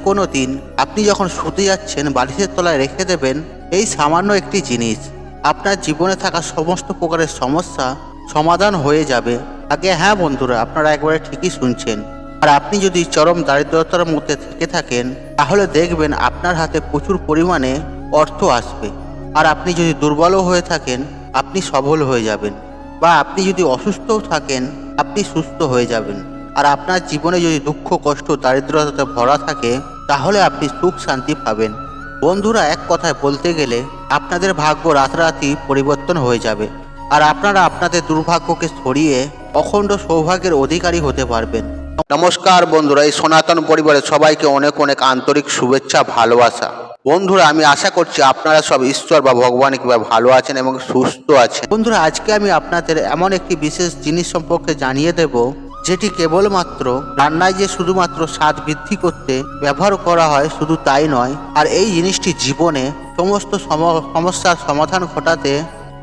কোনো দিন আপনি যখন শুতে যাচ্ছেন বালিশের তলায় রেখে দেবেন এই সামান্য একটি জিনিস, আপনার জীবনে থাকা সমস্ত প্রকারের সমস্যা সমাধান হয়ে যাবে। আগে হ্যাঁ বন্ধুরা, আপনারা একবারে ঠিকই শুনছেন। আর আপনি যদি চরম দারিদ্রতার মধ্যে থেকে থাকেন তাহলে দেখবেন আপনার হাতে প্রচুর পরিমাণে অর্থ আসবে। আর আপনি যদি দুর্বলও হয়ে থাকেন আপনি সবল হয়ে যাবেন, বা আপনি যদি অসুস্থও থাকেন আপনি সুস্থ হয়ে যাবেন। আর আপনার জীবনে যদি দুঃখ কষ্ট দারিদ্রতাতে ভরা থাকে তাহলে আপনি সুখ শান্তি পাবেন। বন্ধুরা, এক কথায় বলতে গেলে আপনাদের ভাগ্য রাতারাতি পরিবর্তন হয়ে যাবে, আর আপনারা আপনাদের দুর্ভাগ্যকে সরিয়ে অখণ্ড সৌভাগ্যের অধিকারী হতে পারবেন। নমস্কার বন্ধুরা, এই সনাতন পরিবারের সবাইকে অনেক অনেক আন্তরিক শুভেচ্ছা ভালোবাসা। বন্ধুরা, আমি আশা করছি আপনারা সব ঈশ্বর বা ভগবান কিভাবে ভালো আছেন এবং সুস্থ আছেন। বন্ধুরা, আজকে আমি আপনাদের এমন একটি বিশেষ জিনিস সম্পর্কে জানিয়ে দেব যেটি কেবলমাত্র রান্নায় যে শুধুমাত্র স্বাদ বৃদ্ধি করতে ব্যবহার করা হয় শুধু তাই নয়, আর এই জিনিসটি জীবনে সমস্ত সমস্যার সমাধান ঘটাতে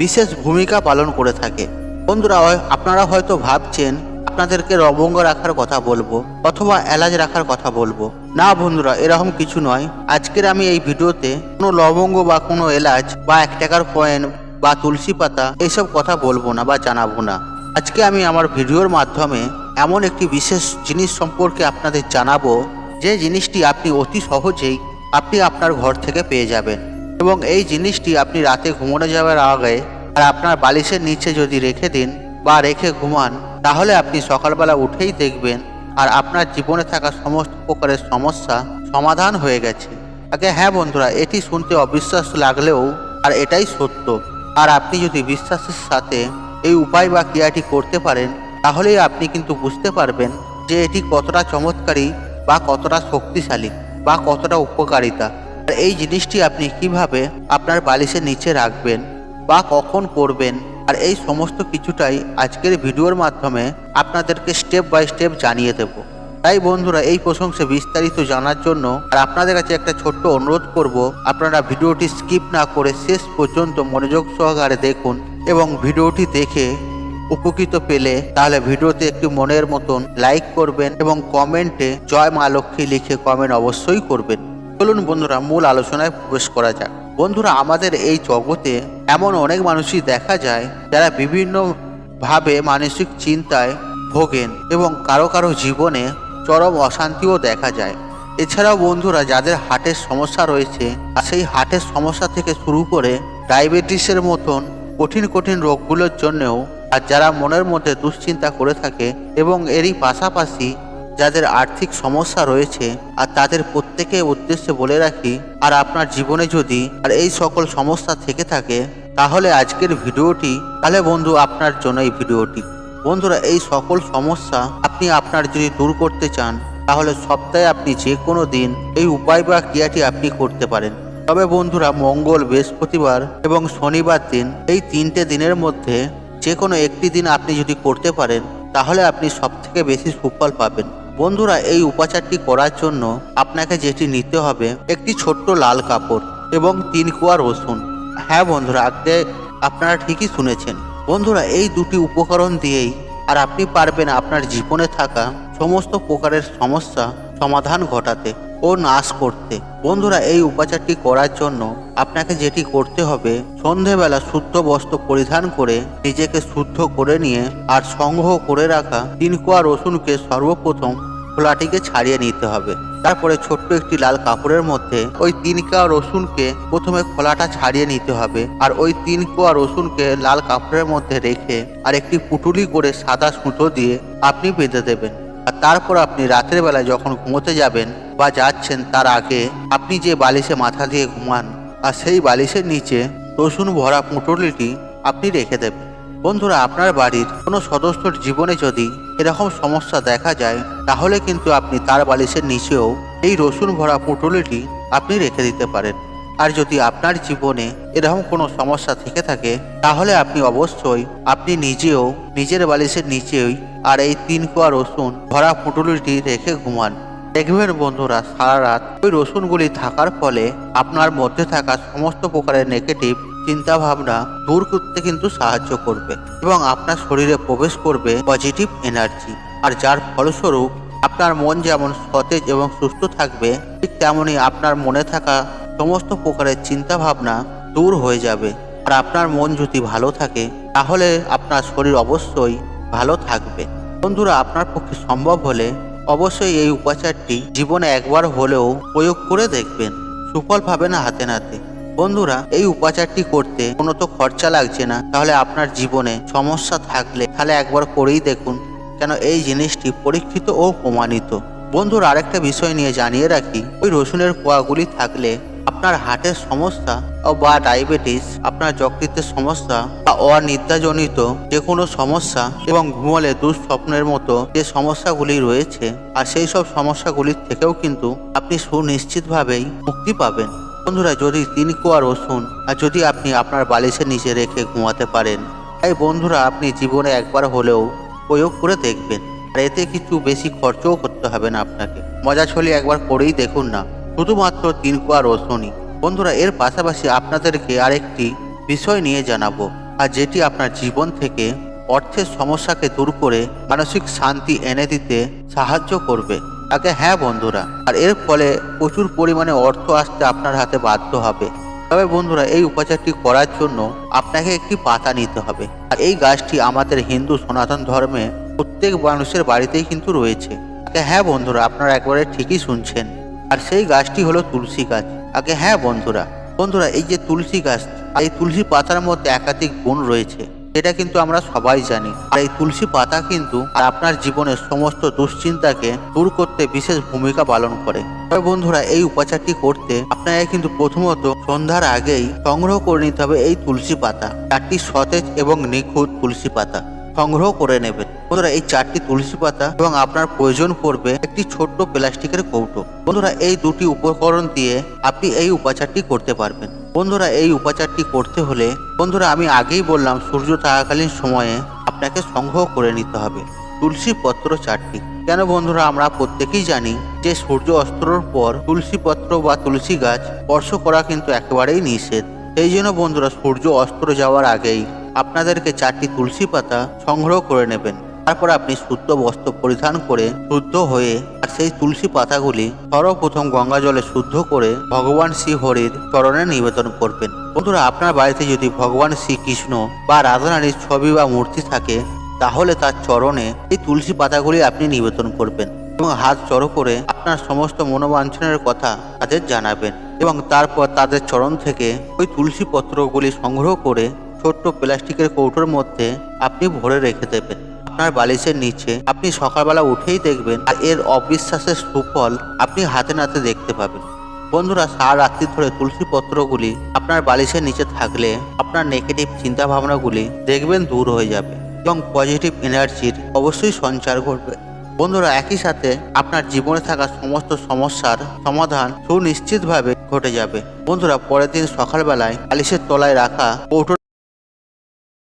বিশেষ ভূমিকা পালন করে থাকে। বন্ধুরা, আপনারা হয়তো ভাবছেন আপনাদেরকে লবঙ্গ রাখার কথা বলবো অথবা এলাচ রাখার কথা বলবো। না বন্ধুরা, এরকম কিছু নয়। আজকের আমি এই ভিডিওতে কোনো লবঙ্গ বা কোনো এলাচ বা 1 টাকার কয়েন বা তুলসী পাতা এইসব কথা বলবো না বা জানাবো না। আজকে আমি আমার ভিডিওর মাধ্যমে এমন একটি বিশেষ জিনিস সম্পর্কে আপনাদের জানাবো যে জিনিসটি আপনি অতি সহজেই আপনি আপনার ঘর থেকে পেয়ে যাবেন, এবং এই জিনিসটি আপনি রাতে ঘুমানো যাওয়ার আগে আর আপনার বালিশের নিচে যদি রেখে দিন বা রেখে ঘুমান তাহলে আপনি সকালবেলা উঠেই দেখবেন আর আপনার জীবনে থাকা সমস্ত প্রকারের সমস্যা সমাধান হয়ে গেছে। আগে হ্যাঁ বন্ধুরা, এটি শুনতে অবিশ্বাস লাগলেও আর এটাই সত্য। আর আপনি যদি বিশ্বাসের সাথে এই উপায় বা ক্রিয়াটি করতে পারেন তাহলেই আপনি কিন্তু বুঝতে পারবেন যে এটি কতটা চমৎকারী বা কতটা শক্তিশালী বা কতটা উপকারিতা। আর এই জিনিসটি আপনি কিভাবে আপনার বালিশের নিচে রাখবেন বা কখন করবেন, আর এই সমস্ত কিছুটাই আজকের ভিডিওর মাধ্যমে আপনাদেরকে স্টেপ বাই স্টেপ জানিয়ে দেব। তাই বন্ধুরা, এই প্রসঙ্গে বিস্তারিত জানার জন্য আর আপনাদের কাছে একটা ছোট্ট অনুরোধ করব, আপনারা ভিডিওটি স্কিপ না করে শেষ পর্যন্ত মনোযোগ সহকারে দেখুন, এবং ভিডিওটি দেখে উপকৃত পেলে তাহলে ভিডিওতে একটি মনের মতন লাইক করবেন এবং কমেন্টে জয় মা লক্ষ্মী লিখে কমেন্ট অবশ্যই করবেন। চলুন বন্ধুরা, মূল আলোচনায় প্রবেশ করা যাক। বন্ধুরা, আমাদের এই জগতে এমন অনেক মানুষই দেখা যায় যারা বিভিন্নভাবে মানসিক চিন্তায় ভোগেন এবং কারো কারো জীবনে চরম অশান্তিও দেখা যায়। এছাড়াও বন্ধুরা, যাদের হার্টের সমস্যা রয়েছে সেই হার্টের সমস্যা থেকে শুরু করে ডায়াবেটিসের মতন কঠিন কঠিন রোগগুলোর জন্যও, আর যারা মনের মধ্যে দুশ্চিন্তা করে থাকে এবং এরই পাশাপাশি যাদের আর্থিক সমস্যা রয়েছে, আর তাদের প্রত্যেকের উদ্দেশ্যে বলে রাখি, আর আপনার জীবনে যদি আর এই সকল সমস্যা থেকে থাকে তাহলে আজকের ভিডিওটি তাহলে বন্ধু আপনার জন্য এই ভিডিওটি। বন্ধুরা, এই সকল সমস্যা আপনি আপনার যদি দূর করতে চান তাহলে সপ্তাহে আপনি যে কোনো দিন এই উপায় বা ক্রিয়াটি আপনি করতে পারেন। তবে বন্ধুরা, মঙ্গল, বৃহস্পতিবার এবং শনিবার দিন, এই 3টে দিনের মধ্যে যে কোনো একটি দিন আপনি যদি করতে পারেন তাহলে আপনি সবথেকে বেশি সুফল পাবেন। বন্ধুরা, এই উপাচারটি করার জন্য আপনাকে যেটি নিতে হবে একটি ছোট্ট লাল কাপড় এবং 3 কোয়া রসুন। হ্যাঁ বন্ধুরা, আগে আপনারা ঠিকই শুনেছেন। বন্ধুরা, এই দুটি উপকরণ দিয়েই আর আপনি পারবেন আপনার জীবনে থাকা সমস্ত প্রকারের সমস্যা সমাধান ঘটাতে ও নাশ করতে। বন্ধুরা, এই উপাচারটি করার জন্য আপনাকে যেটি করতে হবে, সন্ধেবেলা শুদ্ধ বস্ত্র পরিধান করে নিজেকে শুদ্ধ করে নিয়ে আর সংগ্রহ করে রাখা 3 কোয়া রসুনকে সর্বপ্রথম খোলাটিকে ছাড়িয়ে নিতে হবে। তারপরে ছোট্ট একটি লাল কাপড়ের মধ্যে ওই 3 কোয়া রসুনকে প্রথমে খোলাটা ছাড়িয়ে নিতে হবে, আর ওই 3 কোয়া রসুনকে লাল কাপড়ের মধ্যে রেখে আর একটি পুটুলি করে সাদা সুতো দিয়ে আপনি বেঁধে দেবেন। আর তারপর আপনি রাতের বেলায় যখন ঘুমোতে যাবেন বা যাচ্ছেন তার আগে আপনি যে বালিশে মাথা দিয়ে ঘুমান আর সেই বালিশের নিচে রসুন ভরা পুঁটুলিটি আপনি রেখে দেবেন। বন্ধুরা, আপনার বাড়ির কোনো সদস্যর জীবনে যদি এরকম সমস্যা দেখা যায় তাহলে কিন্তু আপনি তার বালিশের নিচেও এই রসুন ভরা পুঁটুলিটি আপনি রেখে দিতে পারেন। আর যদি আপনার জীবনে এরকম কোনো সমস্যা থেকে থাকে তাহলে আপনি অবশ্যই আপনি নিজেও নিজের বালিশের নিচেই আর এই 3 কোয়া রসুন ভরা পুঁটুলিটি রেখে ঘুমান। দেখবেন বন্ধুরা, সারা রাত ওই রসুনগুলি থাকার ফলে আপনার মধ্যে থাকা সমস্ত প্রকারের নেগেটিভ চিন্তা ভাবনা দূর করতে কিন্তু সাহায্য করবে এবং আপনার শরীরে প্রবেশ করবে পজিটিভ এনার্জি, আর যার ফলস্বরূপ আপনার মন যেমন সতেজ এবং সুস্থ থাকবে, ঠিক তেমনই আপনার মনে থাকা সমস্ত প্রকারের চিন্তা ভাবনা দূর হয়ে যাবে। আর আপনার মন যদি ভালো থাকে তাহলে আপনার শরীর অবশ্যই ভালো থাকবে। বন্ধুরা, আপনার পক্ষে সম্ভব হলে অবশ্যই এই উপাচারটি জীবনে একবার হলেও প্রয়োগ করে দেখবেন, সুফল পাবেন হাতে নাতে। বন্ধুরা, এই উপাচারটি করতে কোনো তো খরচা লাগছে না, তাহলে আপনার জীবনে সমস্যা থাকলে তাহলে একবার করেই দেখুন, কেন এই জিনিসটি পরীক্ষিত ও প্রমাণিত। বন্ধুরা, আরেকটা বিষয় নিয়ে জানিয়ে রাখি, ওই রসুনের কোয়াগুলি থাকলে আপনার হার্টের সমস্যা বা ডায়াবেটিস, আপনার যকৃতের সমস্যা বা অনিদ্রাজনিত যে কোনো সমস্যা এবং ঘুমলে দুঃস্বপ্নের মতো যে সমস্যাগুলি রয়েছে, আর সেই সব সমস্যাগুলির থেকেও কিন্তু আপনি সুনিশ্চিতভাবেই মুক্তি পাবেন। বন্ধুরা, যদি 3 কোয়া রসুন আর যদি আপনি আপনার বালিশের নিচে রেখে ঘুমাতে পারেন, তাই বন্ধুরা আপনি জীবনে একবার হলেও প্রয়োগ করে দেখবেন। আর এতে কিছু বেশি খরচও করতে হবে না আপনাকে, মজা ছলি একবার করেই দেখুন না, শুধুমাত্র 3 কোয়া রসুনই। বন্ধুরা, এর পাশাপাশি আপনাদেরকে আরেকটি বিষয় নিয়ে জানাবো, আর যেটি আপনার জীবন থেকে অর্থের সমস্যাকে দূর করে মানসিক শান্তি এনে দিতে সাহায্য করবে। হ্যাঁ বন্ধুরা, আর এর ফলে প্রচুর পরিমাণে অর্থ আসতে আপনার হাতে বাধ্য হবে। তবে বন্ধুরা, এই উপাচারটি করার জন্য আপনাকে একটি পাতা নিতে হবে, আর এই গাছটি আমাদের হিন্দু সনাতন ধর্মে প্রত্যেক মানুষের বাড়িতেই কিন্তু রয়েছে। হ্যাঁ বন্ধুরা, আপনারা একবারে ঠিকই শুনছেন, আর সেই গাছটি হলো তুলসী গাছ। হ্যাঁ বন্ধুরা, এই যে তুলসী গাছ, এই তুলসী পাতার মধ্যে একাধিক গুণ রয়েছে, এটা কিন্তু আমরা সবাই জানি। আর এই তুলসী পাতা কিন্তু আপনার জীবনের সমস্ত দুশ্চিন্তাকে দূর করতে বিশেষ ভূমিকা পালন করে। তবে বন্ধুরা, এই উপাচারটি করতে আপনাকে কিন্তু প্রথমত সন্ধ্যার আগেই সংগ্রহ করে নিতে হবে এই তুলসী পাতা। 4টি সতেজ এবং নিখুঁত তুলসী পাতা সংগ্রহ করে নেবেন। বন্ধুরা, এই 4টি তুলসী পাতা এবং আপনার প্রয়োজন পড়বে একটি ছোট্ট প্লাস্টিকের কৌটো। বন্ধুরা, এই দুটি উপকরণ দিয়ে আপনি এই উপাচারটি করতে পারবেন। বন্ধুরা, এই উপাচারটি করতে হলে বন্ধুরা আমি আগেই বললাম, সূর্য থাকাকালীন সময়ে আপনাকে সংগ্রহ করে নিতে হবে তুলসী পত্র 4টি। কেন বন্ধুরা, আমরা প্রত্যেকেই জানি যে সূর্য অস্তরের পর তুলসী পত্র বা তুলসী গাছ স্পর্শ করা কিন্তু একেবারেই নিষেধ। সেই জন্য বন্ধুরা, সূর্য অস্ত যাওয়ার আগেই আপনাদেরকে 4টি তুলসী পাতা সংগ্রহ করে নেবেন। তারপর আপনি শুদ্ধ বস্ত্র পরিধান করে শুদ্ধ হয়ে আর সেই তুলসী পাতাগুলি সর্বপ্রথম গঙ্গা জলে শুদ্ধ করে ভগবান শ্রী হরির চরণে নিবেদন করবেন। বন্ধুরা, আপনার বাড়িতে যদি ভগবান শ্রীকৃষ্ণ বা রাধারানীর ছবি বা মূর্তি থাকে, তাহলে তার চরণে এই তুলসী পাতাগুলি আপনি নিবেদন করবেন এবং হাত জড়ো করে আপনার সমস্ত মনোবাঞ্ছনের কথা তাদের জানাবেন, এবং তারপর তাদের চরণ থেকে ওই তুলসী পত্রগুলি সংগ্রহ করে ছোট্ট প্লাস্টিকের কৌটোর মধ্যে আপনি ভরে রেখে দেবেন আপনার বালিশের নিচে। আপনি সকালবেলা উঠেই দেখবেন আর এর অবিশ্বাসের সুফল আপনি হাতে নাতে দেখতে পাবেন। বন্ধুরা, সারা রাত্রি ধরে তুলসী পত্রগুলি আপনার বালিশের নিচে থাকলে আপনার নেগেটিভ চিন্তা ভাবনাগুলি দেখবেন দূর হয়ে যাবে এবং পজিটিভ এনার্জির অবশ্যই সঞ্চার করবে। বন্ধুরা, একই সাথে আপনার জীবনে থাকা সমস্ত সমস্যার সমাধান সুনিশ্চিতভাবে ঘটে যাবে। বন্ধুরা, পরের দিন সকালবেলায় বালিশের তলায় রাখা কৌটোর